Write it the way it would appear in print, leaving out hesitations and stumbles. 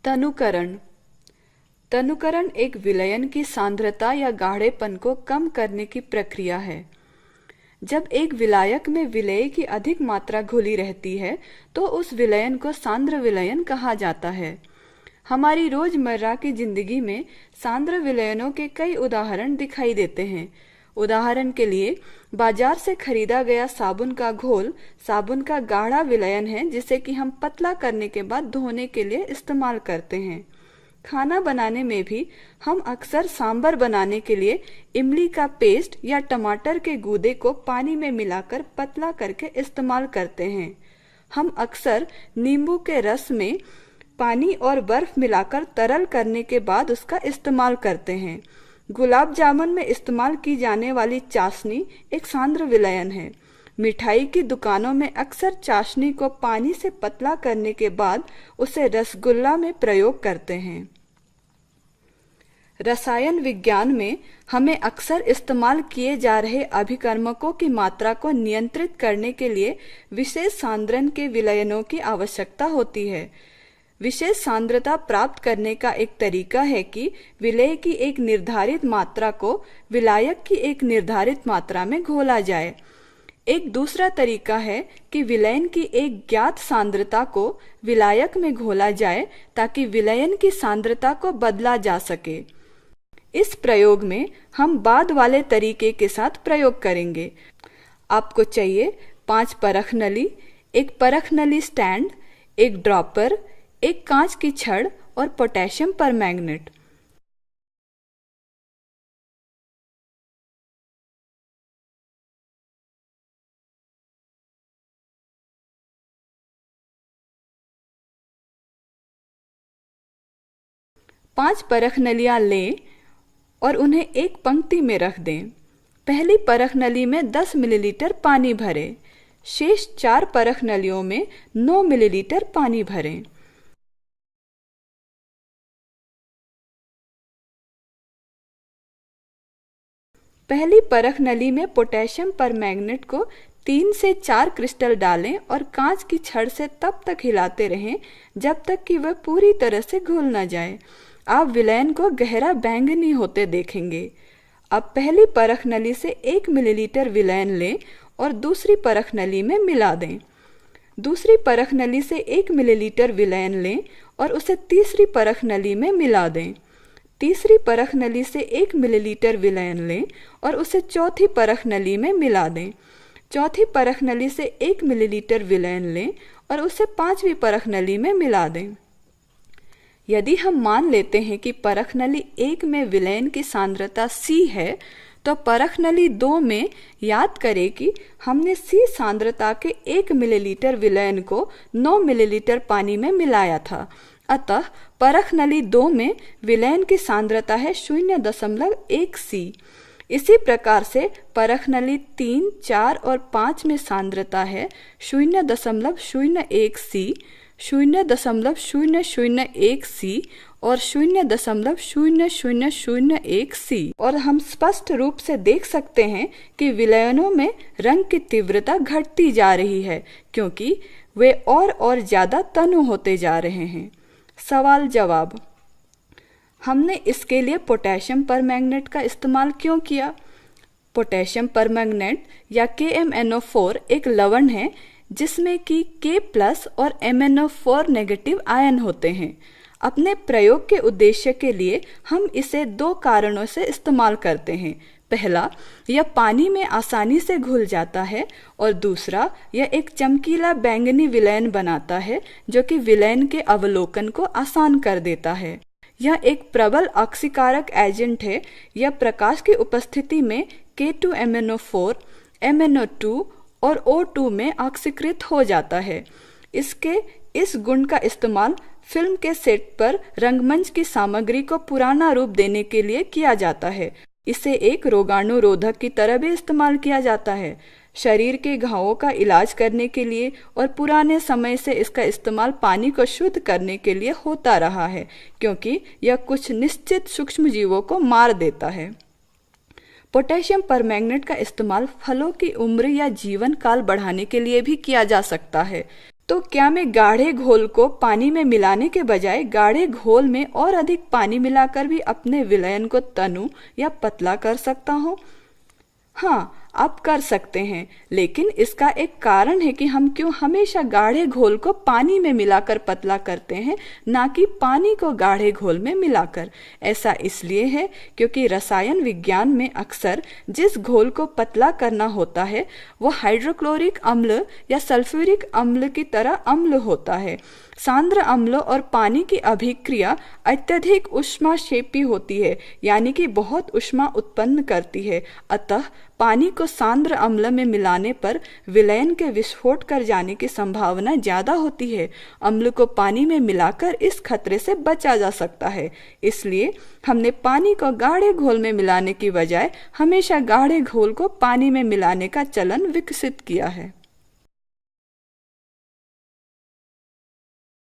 तनुकरण। तनुकरण एक विलयन की सांद्रता या गाढ़ेपन को कम करने की प्रक्रिया है। जब एक विलायक में विलेय की अधिक मात्रा घुली रहती है तो उस विलयन को सांद्र विलयन कहा जाता है। हमारी रोजमर्रा की जिंदगी में सांद्र विलयनों के कई उदाहरण दिखाई देते हैं। उदाहरण के लिए बाजार से खरीदा गया साबुन का घोल साबुन का गाढ़ा विलयन है जिसे कि हम पतला करने के बाद धोने के लिए इस्तेमाल करते हैं। खाना बनाने में भी हम अक्सर सांभर बनाने के लिए इमली का पेस्ट या टमाटर के गूदे को पानी में मिलाकर पतला करके इस्तेमाल करते हैं। हम अक्सर नींबू के रस में पानी और बर्फ मिलाकर तरल करने के बाद उसका इस्तेमाल करते हैं। गुलाब जामुन में इस्तेमाल की जाने वाली चाशनी एक सांद्र विलयन है। मिठाई की दुकानों में अक्सर चाशनी को पानी से पतला करने के बाद उसे रसगुल्ला में प्रयोग करते हैं। रसायन विज्ञान में हमें अक्सर इस्तेमाल किए जा रहे अभिकर्मकों की मात्रा को नियंत्रित करने के लिए विशेष सांद्रण के विलयनों की आवश्यकता होती है। विशेष सांद्रता प्राप्त करने का एक तरीका है कि विलेय की एक निर्धारित मात्रा को विलायक की एक निर्धारित मात्रा में घोला जाए। एक दूसरा तरीका है कि विलयन की एक ज्ञात सांद्रता को विलायक में घोला जाए ताकि विलयन की सांद्रता को बदला जा सके। इस प्रयोग में हम बाद वाले तरीके के साथ प्रयोग करेंगे। आपको चाहिए 5 परख नली, एक परख नली स्टैंड, एक ड्रॉपर, एक कांच की छड़ और पोटेशियम परमैंगनेट। पांच परख नलियां लें और उन्हें एक पंक्ति में रख दें। पहली परख नली में 10 मिलीलीटर पानी भरें। शेष 4 परख नलियों में 9 मिलीलीटर पानी भरें। पहली परख नली में पोटेशियम परमैंगनेट को 3 से 4 क्रिस्टल डालें और कांच की छड़ से तब तक हिलाते रहें जब तक कि वह पूरी तरह से घुल न जाए। आप विलयन को गहरा बैंगनी होते देखेंगे। अब पहली परख नली से 1 मिलीलीटर विलयन लें और दूसरी परख नली में मिला दें। दूसरी परख नली से 1 मिलीलीटर विलयन लें और उसे तीसरी परख नली में मिला दें। तीसरी परख नली से 1 मिलीलीटर विलयन लें और उसे चौथी परख नली में मिला दें। चौथी परख नली से 1 मिलीलीटर विलयन लें और उसे 5वीं परख नली में मिला दें। यदि हम मान लेते हैं कि परख नली 1 में विलयन की सांद्रता C है तो परख नली 2 में याद करें कि हमने C सांद्रता के 1 मिलीलीटर विलयन को 9 मिलीलीटर पानी में मिलाया था। अतः परख नली 2 में विलयन की सांद्रता है 0.1 C। इसी प्रकार से परख नली 3, 4 और 5 में सांद्रता है 0.01 C, 0.001 C और 0.0001 C। और हम स्पष्ट रूप से देख सकते हैं कि विलयनों में रंग की तीव्रता घटती जा रही है क्योंकि वे और ज्यादा तनु होते जा रहे हैं। सवाल जवाब। हमने इसके लिए पोटेशियम परमैंगनेट का इस्तेमाल क्यों किया? पोटेशियम परमैंगनेट या KMnO4 एक लवण है जिसमें कि K+ और MnO4 नेगेटिव आयन होते हैं। अपने प्रयोग के उद्देश्य के लिए हम इसे 2 कारणों से इस्तेमाल करते हैं। पहला, यह पानी में आसानी से घुल जाता है और दूसरा, यह एक चमकीला बैंगनी विलयन बनाता है जो कि विलयन के अवलोकन को आसान कर देता है। यह एक प्रबल ऑक्सीकारक एजेंट है। यह प्रकाश की उपस्थिति में K2MnO4, MnO2 और O2 में ऑक्सीकृत हो जाता है। इसके इस गुण का इस्तेमाल फिल्म के सेट पर रंगमंच की सामग्री को पुराना रूप देने के लिए किया जाता है। इसे एक रोगाणुरोधक की तरह भी इस्तेमाल किया जाता है। शरीर के घावों का इलाज करने के लिए और पुराने समय से इसका इस्तेमाल पानी को शुद्ध करने के लिए होता रहा है क्योंकि यह कुछ निश्चित सूक्ष्म जीवों को मार देता है। पोटेशियम परमैंगनेट का इस्तेमाल फलों की उम्र या जीवन काल बढ़ाने के लिए भी किया जा सकता है। तो क्या मैं गाढ़े घोल को पानी में मिलाने के बजाय गाढ़े घोल में और अधिक पानी मिलाकर भी अपने विलयन को तनु या पतला कर सकता हूँ? हाँ, आप कर सकते हैं, लेकिन इसका एक कारण है कि हम क्यों हमेशा गाढ़े घोल को पानी में मिलाकर पतला करते हैं, ना कि पानी को गाढ़े घोल में मिलाकर। ऐसा इसलिए है क्योंकि रसायन विज्ञान में अक्सर जिस घोल को पतला करना होता है वो हाइड्रोक्लोरिक अम्ल या सल्फ्यूरिक अम्ल की तरह अम्ल होता है। सांद्र अम्लों और पानी की अभिक्रिया अत्यधिक ऊष्माक्षेपी होती है, यानी कि बहुत ऊष्मा उत्पन्न करती है। अतः पानी को सांद्र अम्ल में मिलाने पर विलयन के विस्फोट कर जाने की संभावना ज्यादा होती है। अम्ल को पानी में मिलाकर इस खतरे से बचा जा सकता है। इसलिए हमने पानी को गाढ़े घोल में मिलाने की बजाय हमेशा गाढ़े घोल को पानी में मिलाने का चलन विकसित किया है।